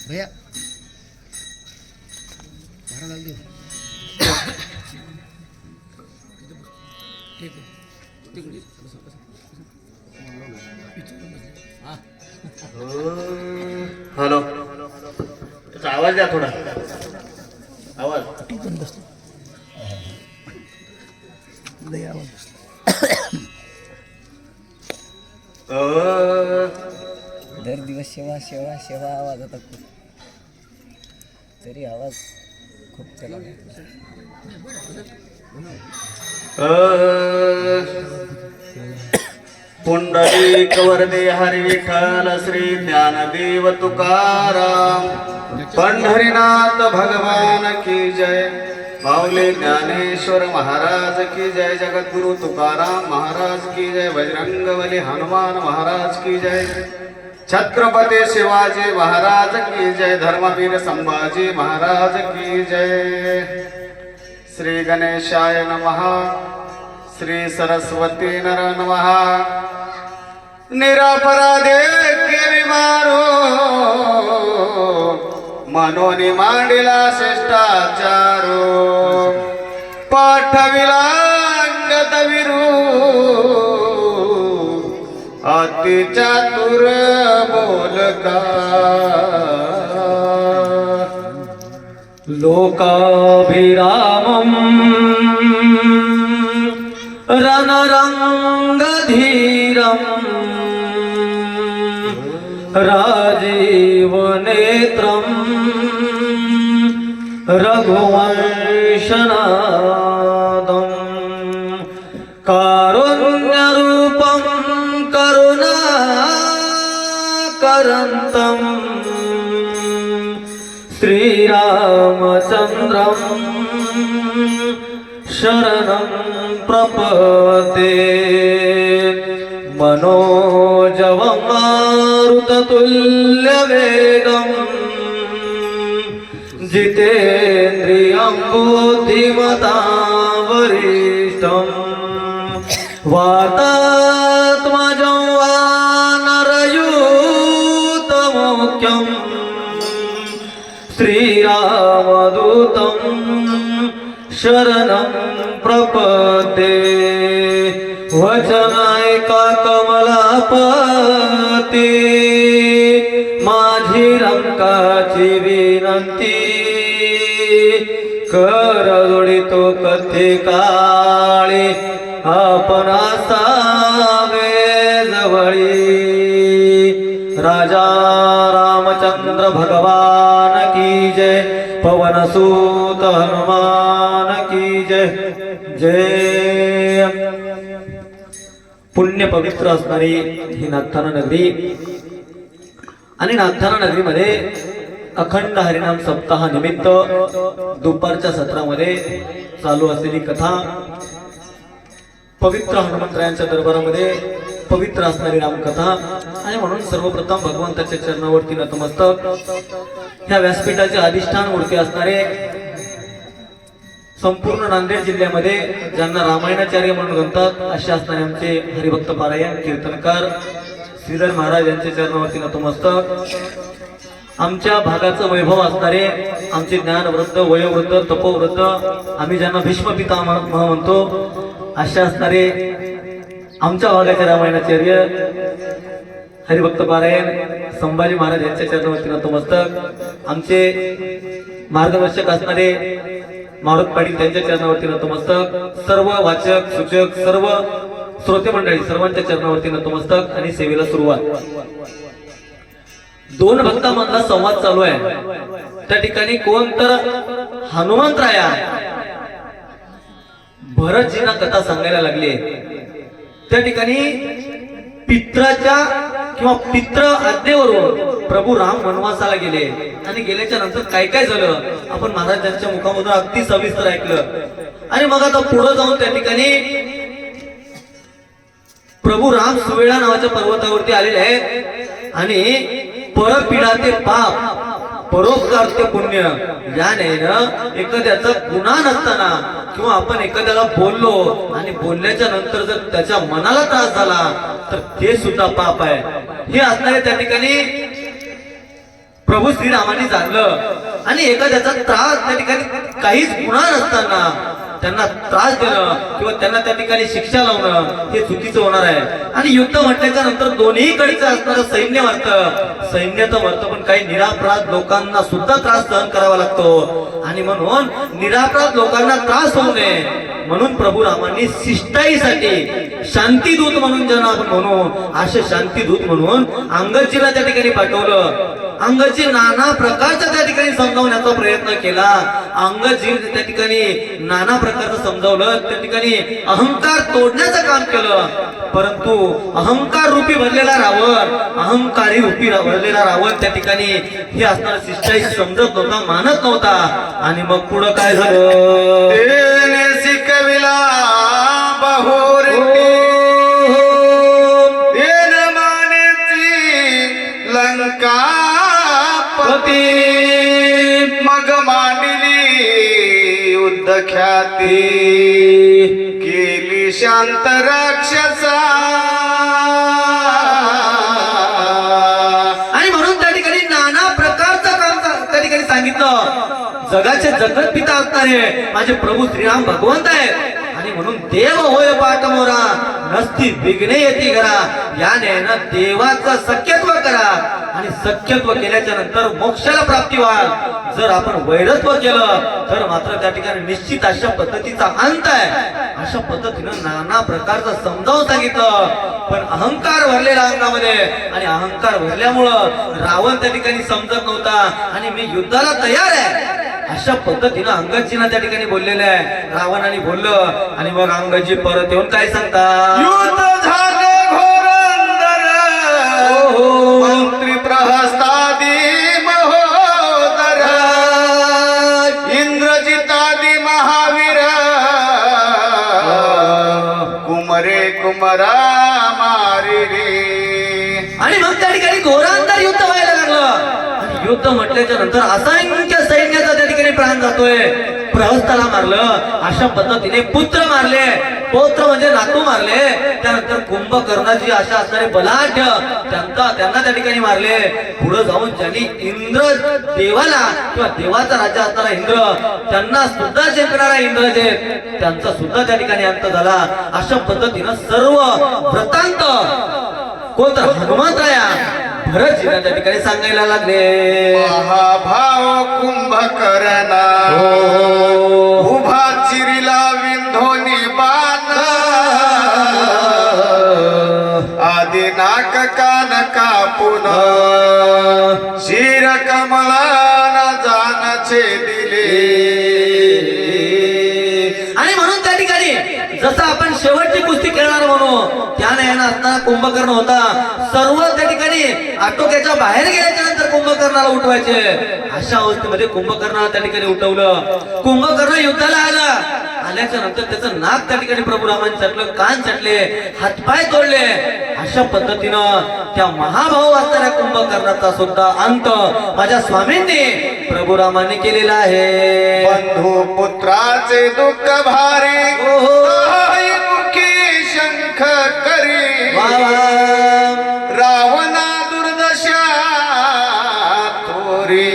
भैया भाडा लावून दे. हॅलो, त्याचा आवाज द्या थोडा. आवाज लय आवाज दर दिवस सेवा सेवा सेवा आवाज आता खूप, तरी आवाज खूप चला. पुंडलिक वरदे हरी विठ्ठल श्री ज्ञानदेव तुकाराम. पंढरीनाथ भगवान की जय. माऊली ज्ञानेश्वर महाराज की जय. जगद्गुरु तुकाराम महाराज की जय. बजरंगबली हनुमान महाराज की जय. छत्रपती शिवाजी महाराज की जय. धर्मवीर संभाजी महाराज की जय. श्री गणेशाय नमः. श्री सरस्वती नर नमः. निरापराधे केली मारो मनोनी मांडिला शिष्टाचारो. पाठविला अंगद विरू अति चातुर बोलका. लोकाभिरामम रणरंगधीरम राजीवनेत्रम रघुवंशनादम. कारुण्यरूपं करुणाकरन्तं श्रीरामचन्द्रं शरणं प्रपद्ये. मनोजवं मारुततुल्यवेगं जितेन्द्रियं बुद्धिमतां वरिष्ठं. वातात्मजं वानरयूतमुख्यं श्रीरामदूतं शरणं प्रपद्ये. वचनायका कमलापती माझी रंकाची विनंती. कर जोडितो कथे काळी आपण असावे जवळी. राजा रामचंद्र भगवान की जय. पवनसूत हनुमान की जय. जय. पुण्य पवित्र असणारी ही नागठाणा नगरी आणि नागठाणा नगरीमध्ये अखंड हरिनाम सप्ताह निमित्त दुपारच्या सत्रामध्ये चालू असलेली कथा, पवित्र हनुमंतरायांच्या दरबारामध्ये पवित्र असणारी रामकथा. आणि म्हणून सर्वप्रथम भगवंताच्या चरणावरती नतमस्तक ह्या व्यासपीठाचे अधिष्ठान मूर्ती असणारे संपूर्ण नांदेड जिल्ह्यामध्ये ज्यांना रामायणाचार्य म्हणून म्हणतात असे असणारे आमचे हरिभक्त पारायण कीर्तनकार श्रीधर महाराज यांच्या चरणावरती नतमस्तक. आमच्या भागाचं वैभव असणारे आमचे ज्ञानवृद्ध, वयोवृद्ध, तपोवृद्ध, आम्ही ज्यांना भीष्म पिता म्हणतो असे असणारे आमच्या भागाचे रामायणाचार्य हरिभक्त पारायण संभाजी महाराज यांच्या चरणावरती नतमस्तक. आमचे मार्गदर्शक असणारे मारुत पाटील त्यांच्या चरणावरती नतमस्तक. सर्व वाचक, सूचक, सर्व श्रोते मंडळी सर्वांच्या चरणावरती नतमस्तक. आणि सेवेला सुरुवात. दोन भक्तांमधला संवाद चालू आहे. त्या ठिकाणी कोण तर हनुमंतराया भरतजींना कथा सांगायला लागली. त्या ठिकाणी पित्राच्या किंवा पित्र आज्ञेवरून प्रभू राम वनवासाला गेले. आणि गेल्याच्या नंतर काय काय झालं आपण महाराजांच्या मुखामधून अगदी सविस्तर ऐकलं. आणि मग आता पुढे जाऊन त्या ठिकाणी प्रभू राम सुवेळा नावाच्या पर्वतावरती आलेले आहेत. आणि परपीडा ते पाप, परोपकार ते पुण्य याने एखाद्याचा गुन्हा नसताना किंवा आपण एखाद्याला बोललो आणि बोलल्याच्या नंतर जर त्याच्या मनाला त्रास झाला तर ते सुद्धा पाप आहे. हे असणारे त्या ठिकाणी प्रभू श्रीरामांनी जाणलं आणि एखाद्याचा त्रास त्या ठिकाणी काहीच गुन्हा नसताना त्यांना त्रास देणं किंवा त्यांना त्या ठिकाणी शिक्षा लावणं हे चुकीचं होणार आहे. आणि युद्ध म्हटल्याच्या नंतर दोन्हीकडचं असणारं सैन्य मरतं, सैन्य तर मरतं पण काही निरापराध लोकांना सुद्धा त्रास सहन करावा लागतो. आणि म्हणून निरापराध लोकांना त्रास होऊ नये म्हणून प्रभू रामांनी शिष्टाईसाठी शांतीदूत म्हणून ज्यांना आपण म्हणू असे शांतीदूत म्हणून अंगदजीला त्या ठिकाणी पाठवलं. अंगदजी नाना प्रकारचा त्या ठिकाणी समजावण्याचा प्रयत्न केला. अंगदजी त्या ठिकाणी नाना प्रकारचं समजावलं, त्या ठिकाणी अहंकार तोडण्याचं काम केलं. परंतु अहंकार रूपी भरलेला रावण, अहंकारी रूपी भरलेला रावण त्या ठिकाणी हे असणार शिष्टाई समजत नव्हता, मानत नव्हता. आणि मग पुढं काय झालं? शिकविला बहुरी लंका मग मांडली युद्ध ख्याती केली शांत राक्षसा. आणि म्हणून त्या ठिकाणी नाना प्रकारचं काम त्या ठिकाणी सांगितलं. जगाचे जगत पिता असणारे माझे प्रभू श्रीराम भगवंत आहे. आणि म्हणून देव होय पाठ मोरा नसती विघ्ने येती घरा, याने देवाचं सख्यत्व करा. आणि सख्यत्व केल्याच्या नंतर मोक्षाला प्राप्ती व्हाल. जर आपण वैरत्व केलं तर मात्र त्या ठिकाणी निश्चित अशा पद्धतीचा अंत आहे. अशा पद्धतीनं नाना प्रकारचं समजावून सांगितलं. पण अहंकार भरलेला अंगामध्ये आणि अहंकार भरल्यामुळं रावण त्या ठिकाणी समजत नव्हता आणि मी युद्धाला तयार आहे अशा पद्धतीनं अंगदजींना त्या ठिकाणी बोललेलं आहे. रावणाने बोललं आणि मग अंगदजी परत येऊन काय सांगतात? युद्ध झाले घोरंदर मंत्री प्रहस्तादी महोदर इंद्रजितादी महावीर कुमरे कुमरा मारी रे. आणि मग त्या ठिकाणी घोरांतर युद्ध व्हायला लागलं. आणि युद्ध म्हटल्याच्या नंतर असंख्य सैन्याचा त्या ठिकाणी प्राण जातोय. प्रहस्ताला मारलं, अशा पद्धतीने पुत्र मारले, पौत्र म्हणजे नातू मारले. त्यानंतर कुंभकर्णाची अशा असणारे बलाढ्य त्यांना त्या ठिकाणी मारले. पुढे जाऊन ज्यांनी इंद्र देवाला किंवा देवाचा राजा असणारा इंद्र त्यांना सुद्धा जिंकणारा इंद्रजित त्यांचा सुद्धा त्या ठिकाणी अंत झाला. अशा पद्धतीनं सर्व वृत्तांत कोणता हनुमंतराया भरतजीला त्या ठिकाणी सांगायला लागले. महाभाव कुंभकर्णा उभा चिरिला विंधोनी बाण आदि नाक कान कापून शिर कमलाना जान छेदिले. आणि म्हणून त्या ठिकाणी जसं आपण शेवटची कुस्ती खेळणार म्हणू त्याने असताना कुंभकर्ण होता. सर्व त्या ठिकाणी आटोक्याच्या बाहेर गेल्याच्या नंतर कुंभकर्णाला उठवायचे. अशा अवस्थेमध्ये कुंभकर्णाला त्या ठिकाणी उठवलं. कुंभकर्ण युद्धाला आल्याच्या नंतर त्याचं नाक त्या ठिकाणी प्रभू रामाने चटलं, कान चटले, हातपाय तोडले. अशा पद्धतीनं त्या महाभाऊ असणाऱ्या कुंभकर्णाचा सुद्धा अंत माझ्या स्वामींनी प्रभू रामाने केलेला आहे. बंधू पुत्राचे दुःख भारी मुखी शंख करी रावणा दुर्दशा थोरी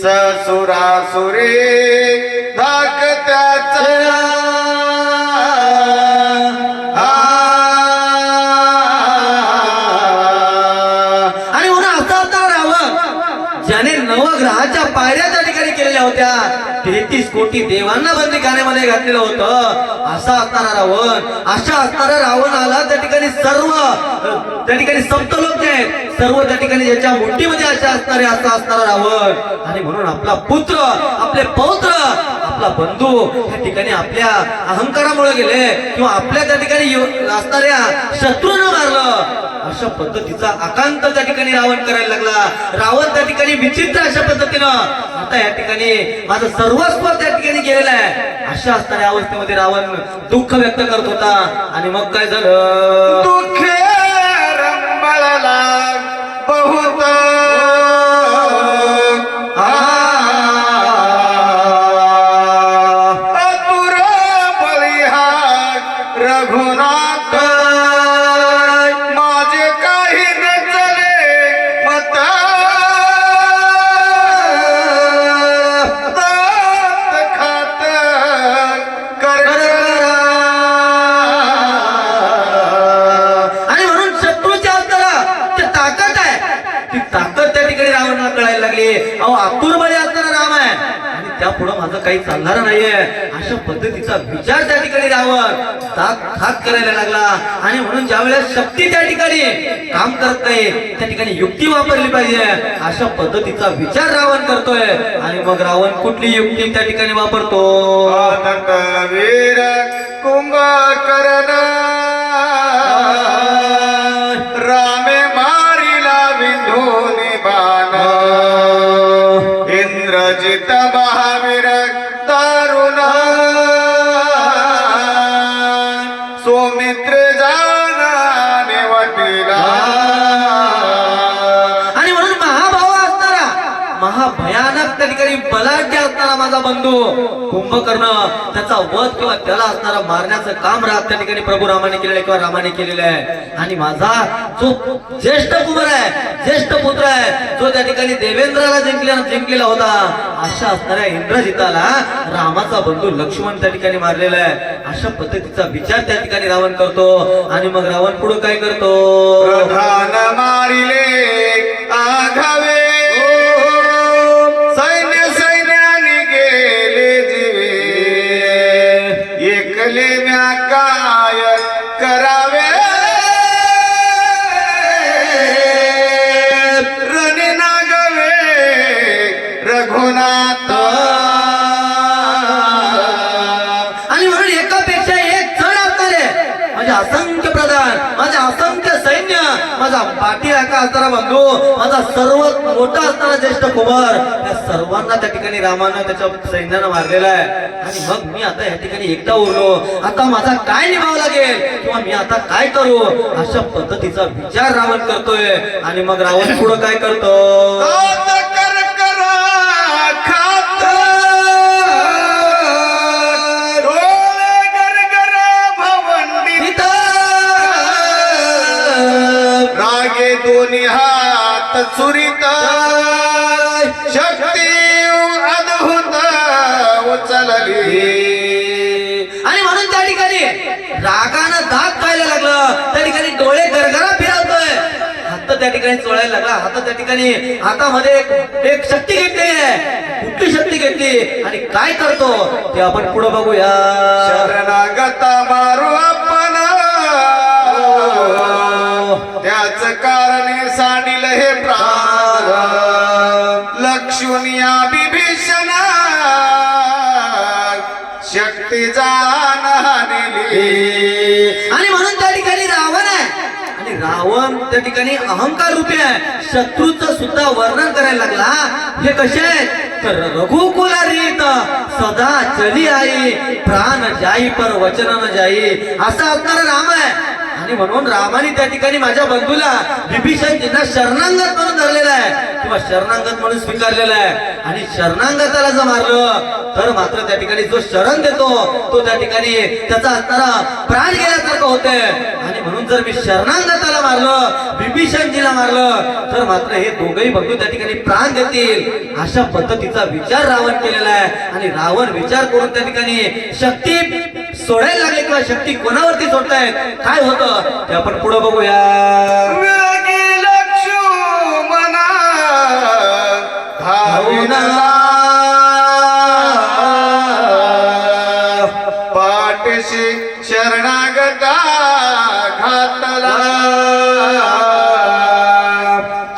ससुरासुरे धाकत्याचा. आणि म्हणून असा होता रावण ज्याने नवग्रहाच्या पायऱ्या त्या ठिकाणी केलेल्या होत्या. 33 कोटी देवांना बंदी खाण्यामध्ये घातलेलं होतं. असा असणारा रावण, अशा असणारा रावणाला त्या ठिकाणी सर्व त्या ठिकाणी सप्तलोक आहेत, सर्व त्या ठिकाणी ज्याच्या मुठीमध्ये अशा असणारे असा असणारा रावण. आणि म्हणून आपला पुत्र, आपले पौत्र, आपला बंधू त्या ठिकाणी आपल्या अहंकारामुळे गेले किंवा आपल्या त्या ठिकाणी असणाऱ्या शत्रूनं मारलं. अशा पद्धतीचा आकांत त्या ठिकाणी रावण करायला लागला. रावण त्या ठिकाणी विचित्र अशा पद्धतीनं आता या ठिकाणी माझं सर्वस्व त्या ठिकाणी गेलेलं आहे. अशा असणाऱ्या अवस्थेमध्ये रावण दुःख व्यक्त करत होता. आणि मग काय झालं? दुःखे रंबळला बहुत पुढे माझं काही चालणार नाहीये अशा पद्धतीचा विचार त्या ठिकाणी रावण थाक करायला लागला. आणि म्हणून ज्या वेळेस शक्ती त्या ठिकाणी काम करत नाही त्या ठिकाणी युक्ती वापरली पाहिजे अशा पद्धतीचा विचार रावण करतोय. आणि मग रावण कुठली युक्ती त्या ठिकाणी वापरतो. वीर कुंभकर्ण रामे मारिला विंधोनी बाण इंद्रजित महावीर दारुण सौमित्र जानाने वाटिला. आणि म्हणून महाभाव असणारा महाभयानक त्या ठिकाणी बलाढ्य असणारा माझा बंधू कुंभकर्ण त्याचा वध किंवा त्याला असणारा मारण्याचं काम त्या ठिकाणी प्रभू रामाने केलेलं आहे किंवा रामाने केलेलं आहे. आणि माझा जो ज्येष्ठ कुमार आहे ज्येष्ठ पुत्र आहे जो त्या ठिकाणी देवेंद्राला जिंकलेला होता अशा असणाऱ्या इंद्रजिताला रामाचा बंधू लक्ष्मण त्या ठिकाणी मारलेला आहे अशा पद्धतीचा विचार त्या ठिकाणी रावण करतो. आणि मग रावण पुढे काय करतो. प्रधान मारिले आघावे सैन्याने गेले जीवे एकले म्या काय करावे रणे नागवे रघुनाथ. आणि म्हणून एकापेक्षा एक जण असणारे माझे असंख्य प्रधान माझे असंख्य सैन्य माझा पाठी राखा असणारा बंधू माझा सर्वात मोठा असणारा ज्येष्ठ कुमार या सर्वांना त्या ठिकाणी रामानं त्याच्या सैन्यानं मारलेला आहे. आणि मग मी आता या ठिकाणी एकटा उरलो आता माझा काय निभावं लागेल किंवा मी आता काय करू अशा पद्धतीचा विचार रावण करतोय. आणि मग रावण पुढे काय करतो. दोन्ही हात चुरीत शक्ती अद्भुत उचलली. आणि म्हणून त्या ठिकाणी रागानं दात खायला लागलं त्या ठिकाणी डोळे गरगरा फिरवतोय हात त्या ठिकाणी चोळायला लागला हात त्या ठिकाणी हातामध्ये एक शक्ती घेतली आहे कुठली शक्ती घेतली आणि काय करतो ते आपण पुढे बघूया. शरणागता मारू आपण त्याच कारणे सांडिल हे प्राण लक्ष्मण विभीषण शक्ती जाणली. आणि म्हणून त्या ठिकाणी रावण आहे आणि रावण त्या ठिकाणी अहंकार रूपी आहे शत्रूचं सुद्धा वर्णन करायला लागला. हे कसे आहेत तर रघुकुला रीत सदा चली आई प्राण जाई पर वचन न जाई असा असणारा राम आहे. आणि म्हणून रामाने त्या ठिकाणी माझ्या बंधूला विभीषणजींना शरणांगत म्हणून धरलेला आहे किंवा शरणांगत म्हणून स्वीकारलेला आहे. आणि शरणांगताला जर मारलं तर मात्र त्या ठिकाणी जो शरण देतो तो त्या ठिकाणी त्याचा असणारा प्राण गेल्यासारखं होते. आणि म्हणून जर मी शरणांगताला मारलं विभीषणजीला मारलं तर मात्र हे दोघही बंधू त्या ठिकाणी प्राण देतील अशा पद्धतीचा विचार रावण केलेला आहे. आणि रावण विचार करून त्या ठिकाणी शक्ती सोडायला लागले किंवा शक्ती कोणावरती सोडतायत काय होतं ते आपण पुढे बघूया. लक्ष्मणा पाठशी शरणागता घातला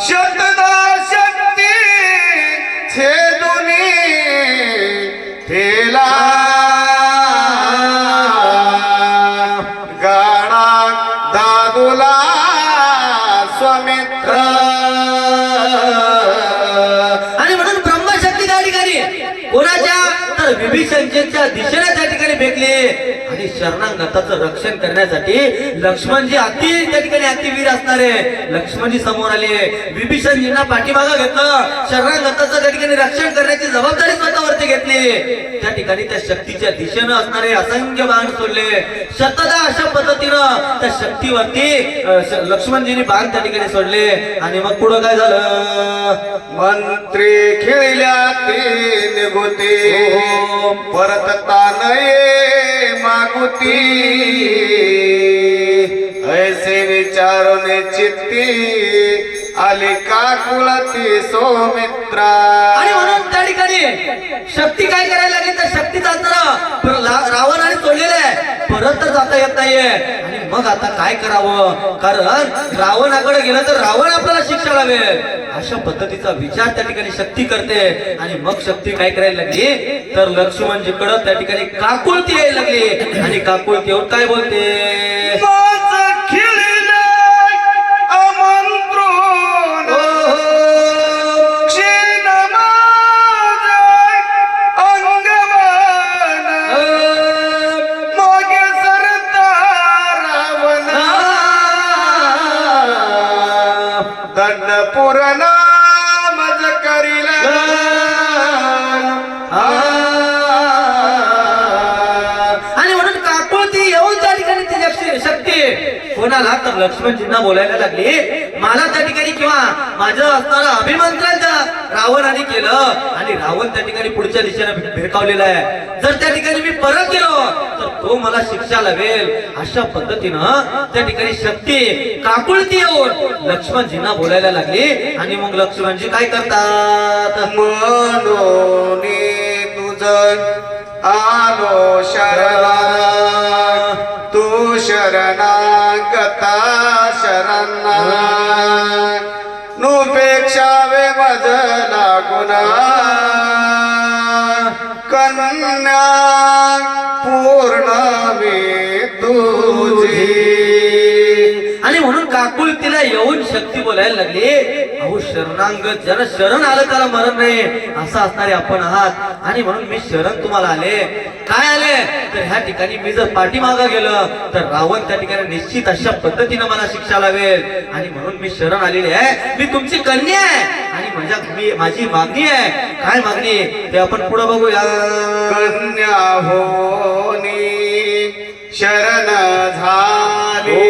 शतदा शक्ती छेदुनी ठेला दादुला स्वामित्र. आणि म्हणून ब्रह्मशक्ती त्या ठिकाणी कोणाच्या तर विभीषणच्या दिशेने त्या ठिकाणी फेकली. आणि शरणागताचं रक्षण करण्यासाठी लक्ष्मणजी अति त्या ठिकाणी अतिवीर असणारे लक्ष्मणजी समोर आले विभीषणजींना पाठीमागं घेतलं शरणागताचं त्या ठिकाणी रक्षण करण्याची जबाबदारी स्वतःवरती घेतली. त्या ठिकाणी त्या शक्तीच्या दिशेनं असणारे असंख्य बाण सोडले शतदा अशा पद्धतीनं त्या शक्तीवरती लक्ष्मणजींनी बाण त्या ठिकाणी सोडले. आणि मग पुढं काय झालं. मंत्री खेळल्या ते निघोते परतता नये मागुती ऐसे विचारून चित्ती आली काकुळती सौमित्रा. आणि म्हणून त्या ठिकाणी शक्ती काय करायला लागली तर शक्ती जाताना रावण आणि सोडलेलं आहे, परत तर जाता येत नाहीये. आणि मग आता काय करावं, कारण रावणाकडे गेलं तर रावण आपल्याला शिक्षा लावेल, अशा पद्धतीचा विचार त्या ठिकाणी शक्ती करते. आणि मग शक्ती काय करायला लागली तर लक्ष्मणजीकडं त्या ठिकाणी काकुळती यायला लागली. आणि काकुळती येऊन काय बोलते, पूर्ण मज करीला. आणि म्हणून काकुळती येऊन त्या ठिकाणी ती शक्ती कोणाला तर लक्ष्मणजींना बोलायला लागली, मला त्या ठिकाणी किंवा माझं असणारं अभिमंत्रण रावणाने केलं आणि रावण त्या ठिकाणी पुढच्या दिशेने भिरकावलेला आहे, जर त्या ठिकाणी मी परत गेलो तर तो मला शिक्षा लावेल. अशा पद्धतीनं त्या ठिकाणी शक्ती काकुळती येऊन लक्ष्मणजींना बोलायला लागली. आणि मग लक्ष्मणजी काय करतात, म्हणून तुझ आलो शरणा, तू शरणागता शरणा, नुपेक्षावे मज लागुना, कन्या पूर्ण मी तुझी. आणि म्हणून काकुळतीला येऊन शक्ती बोलायला लागली, अहो शरणांगत ज्याला शरण आलं त्याला मरण नाही, असं असणारे आपण आहात. आणि म्हणून मी शरण तुम्हाला आले. काय आले तर ह्या ठिकाणी मी जर पाठीमागा गेलं तर रावण त्या ठिकाणी निश्चित अशा पद्धतीनं मला शिक्षा लावेल. आणि म्हणून मी शरण आलेले आहे, मी तुमची कन्या आहे. आणि माझी मागणी आहे. काय मागणी ते आपण पुढे बघूया. कन्या होनी शरण झाली,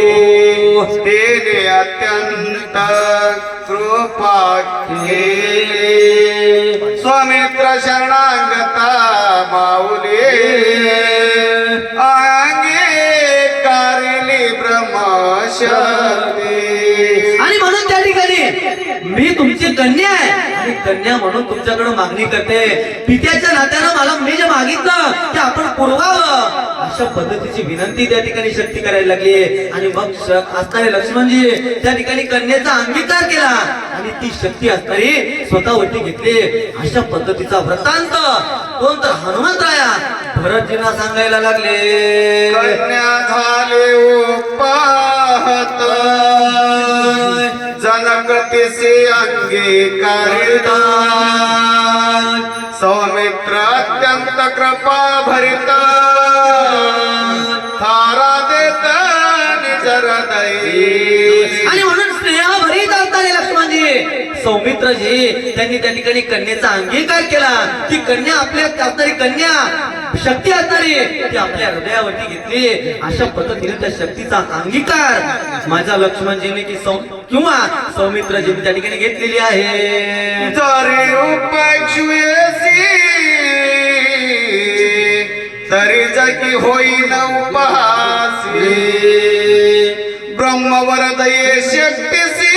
तेने अत्यंत कृपा केली, स्वामित्र शरणागता माऊली, अंगीकारली ब्रह्मशक्ती. आणि म्हणून त्या ठिकाणी मी तुमची कन्या आहे आणि कन्या म्हणून तुमच्याकडे मागणी करते. पित्याच्या नात्यानं मला मी जे मागितलं ते आपण पुरवावं, अशा पद्धतीची विनंती त्या ठिकाणी शक्ती करायला लागली. आणि मग असणारे लक्ष्मणजी त्या ठिकाणी कन्येचा अंगीकार केला आणि ती शक्ती असणारी स्वतःवरती घेतली. अशा पद्धतीचा वृत्तांत कोण तर हनुमंतराया भरतजींना सांगायला लागले. कन्या झाले उपाहत, जनगतीसी अंगीकारिता, सौमित्र अत्यंत कृपा भरित, थारा देत निज हृदयी. आणि म्हणून स्नेहाभरीत असणारे लक्ष्मणजी सौमित्रजी त्यांनी त्या ठिकाणी कन्येचा अंगीकार केला. ती कन्या आपल्या असणारी कन्या शक्ती असणारी ती आपल्या हृदयावरती घेतली. अशा पद्धतीने त्या शक्तीचा अंगीकार माझ्या लक्ष्मणजीने किंवा सौमित्रजीने त्या ठिकाणी घेतलेली आहे. जरी उपाक्षुयसी तरी जगी होईन उपहासी, ब्रह्मवरदये शक्तीसी,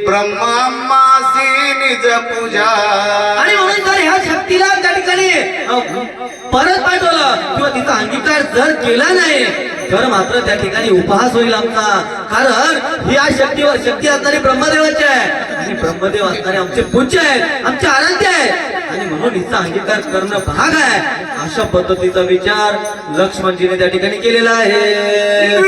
ब्रह्मामासी निज पूजा. आणि म्हणून जर ह्या शक्तीला त्या ठिकाणी परत पाठवलं किंवा तिचा अंगीकार जर केला नाही तर मात्र त्या ठिकाणी उपहास होईल आमचा. कारण ही शक्ती असणारी ब्रह्मदेवाची आहे आणि ब्रह्मदेव असणारे आमचे पूज्य आहेत, आमचे आराध्य आहेत. आणि म्हणून हिचा अंगीकार करणं भाग आहे. अशा पद्धतीचा विचार लक्ष्मणजीने त्या ठिकाणी केलेला आहे.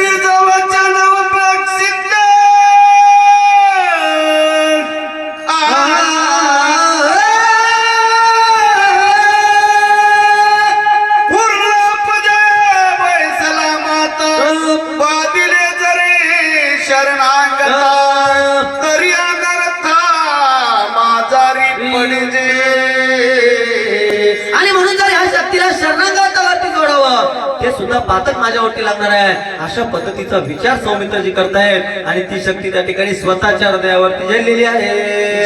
आणि म्हणून जर ह्या शक्तीला शरणागतावरती जोडावं ते सुद्धा पातक माझ्यावरती लागणार आहे. अशा पद्धतीचा विचार सौमित्रजी करतायत आणि ती शक्ती त्या ठिकाणी स्वतःच्या हृदयावरती झेललेली आहे.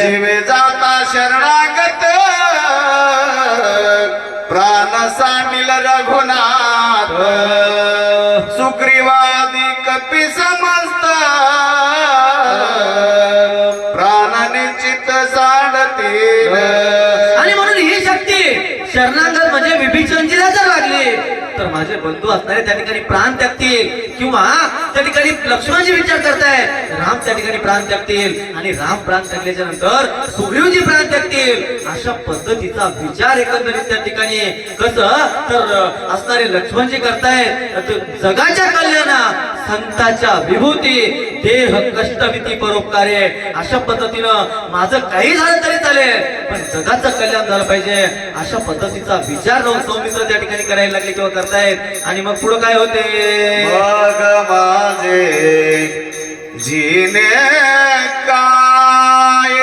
जीवे जाता शरणागत प्राण सांडिल रघुनाथ, सुग्रीवादी कपी समस्त शरणागत म्हणजे विभीषणजीला जर लागले तर माझे बंधू असणारे त्या ठिकाणी प्राण त्यागतील, किंवा त्या ठिकाणी लक्ष्मणजी विचार करतायत राम त्या ठिकाणी प्राण त्यागतील, आणि राम प्राण त्यागल्याच्या नंतर सुग्रीवजी प्राण त्यागतील. अशा पद्धतीचा विचार एकंदरीत त्या ठिकाणी कसं तर असणारे लक्ष्मणजी करतायत जगाच्या कल्याणा संताच्या विभूती देह कष्ट भीती परोपकारे. अशा पद्धतीनं माझं काही झालं तरी चालेल पण जगाचं कल्याण झालं पाहिजे अशा पद्धतीचा विचार सौमित्र त्या ठिकाणी करायला लागले किंवा करतायत. आणि मग पुढे काय होते, मग माझे जीने काय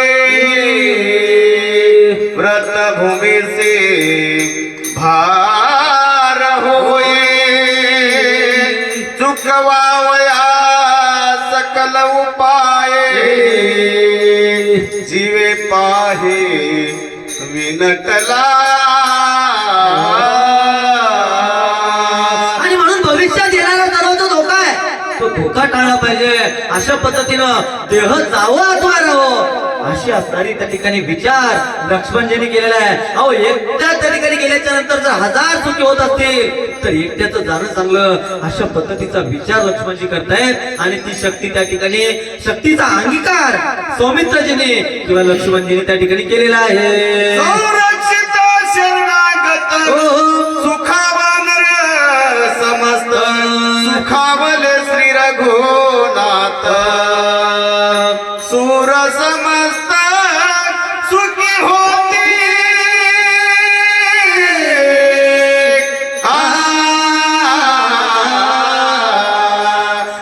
व्रतभूमी से भार होए चुकवावया सकल उपाय जीवे पाहे विनटला. आणि म्हणून भविष्यात येणारा सर्व धोका आहे तो धोका टाळला पाहिजे. अशा पद्धतीनं देह जावो अथवा राहो अशी असणारी त्या ठिकाणी विचार लक्ष्मणजींनी केलेला आहे. अहो एकट्या त्या ठिकाणी गेल्याच्या नंतर जर 1000 चुकी होत असतील तर एकट्याचं जाणं चांगलं अशा पद्धतीचा विचार लक्ष्मणजी करतायत. आणि ती शक्ती त्या ठिकाणी शक्तीचा अंगीकार सौमित्रजीने किंवा लक्ष्मणजीने त्या ठिकाणी केलेला आहे. संरक्षित शरणागत सुखावनर समस्त सुखावले श्री रघुनाथ सूर समस्त सुखी होती.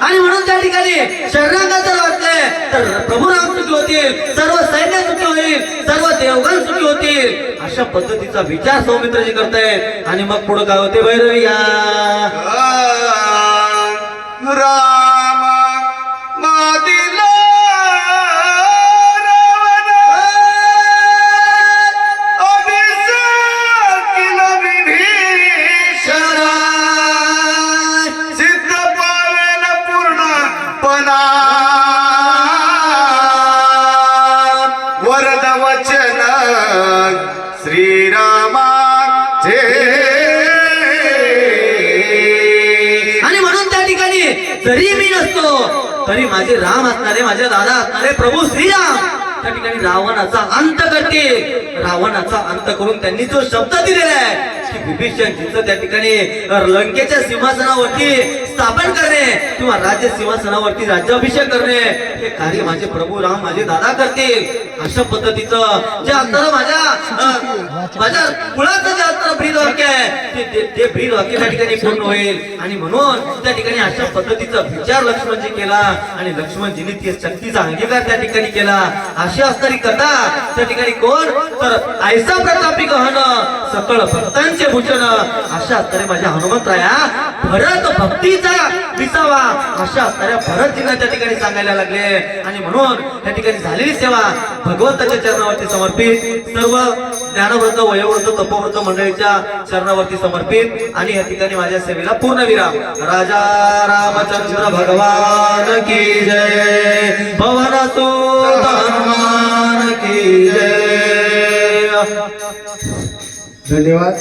आणि म्हणून त्या ठिकाणी शरणागत जर वाटले तर प्रभू राम सुखी होतील, सर्व सैन्य सुखी होईल, सर्व देवगण सुखी होतील अशा पद्धतीचा विचार सौमित्रजी करतायत. आणि मग पुढे काय होते भैरवी या राम मादिला रावण अभिषेकिल विभीषण सिद्ध पावेल पूर्णपणा वरद वचन श्रीरामाचे. आणि म्हणून त्या ठिकाणी जरी मी नसतो तरी माझे राम असणारे माझे दादा असणारे प्रभू श्रीराम त्या ठिकाणी रावणाचा अंत करतील. रावणाचा अंत करून त्यांनी जो शब्द दिलेला आहे की विभीषणजीचं त्या ठिकाणी लंकेच्या सिंहासनावरती स्थापन करणे किंवा राज्य सिंहासनावरती राज्याभिषेक करणे हे कार्य माझे प्रभू राम माझे दादा करतील. अशा पद्धतीचं जे अंतर माझ्या कुळाचं जे अंतर ब्रीद वाक्य आहे ते ब्रीद वाक्य त्या ठिकाणी पूर्ण होईल. आणि म्हणून त्या ठिकाणी अशा पद्धतीचा विचार लक्ष्मणजी केला आणि लक्ष्मणजीने ती शक्तीचा अंगीकार त्या ठिकाणी केला. अशी असणारी कथा त्या ठिकाणी कोण तर ऐसा प्रतापी गहन सकळ भक्तांचे भूषण अशा असणारे माझ्या हनुमंतराया भरत भक्तीचा विसावा अशा असणाऱ्या भरतजींना त्या ठिकाणी सांगायला लागले. आणि म्हणून त्या ठिकाणी झालेली सेवा भगवंताच्या चरणावरती समर्पित, सर्व ज्ञानवृत्त वयोवृत्त तपोवृत्त मंडळीच्या चरणावरती समर्पित. आणि या ठिकाणी माझ्या सेवेला पूर्ण विराम. राजा रामचंद्र भगवान की जय, पवन सुत हनुमान की जय. धन्यवाद.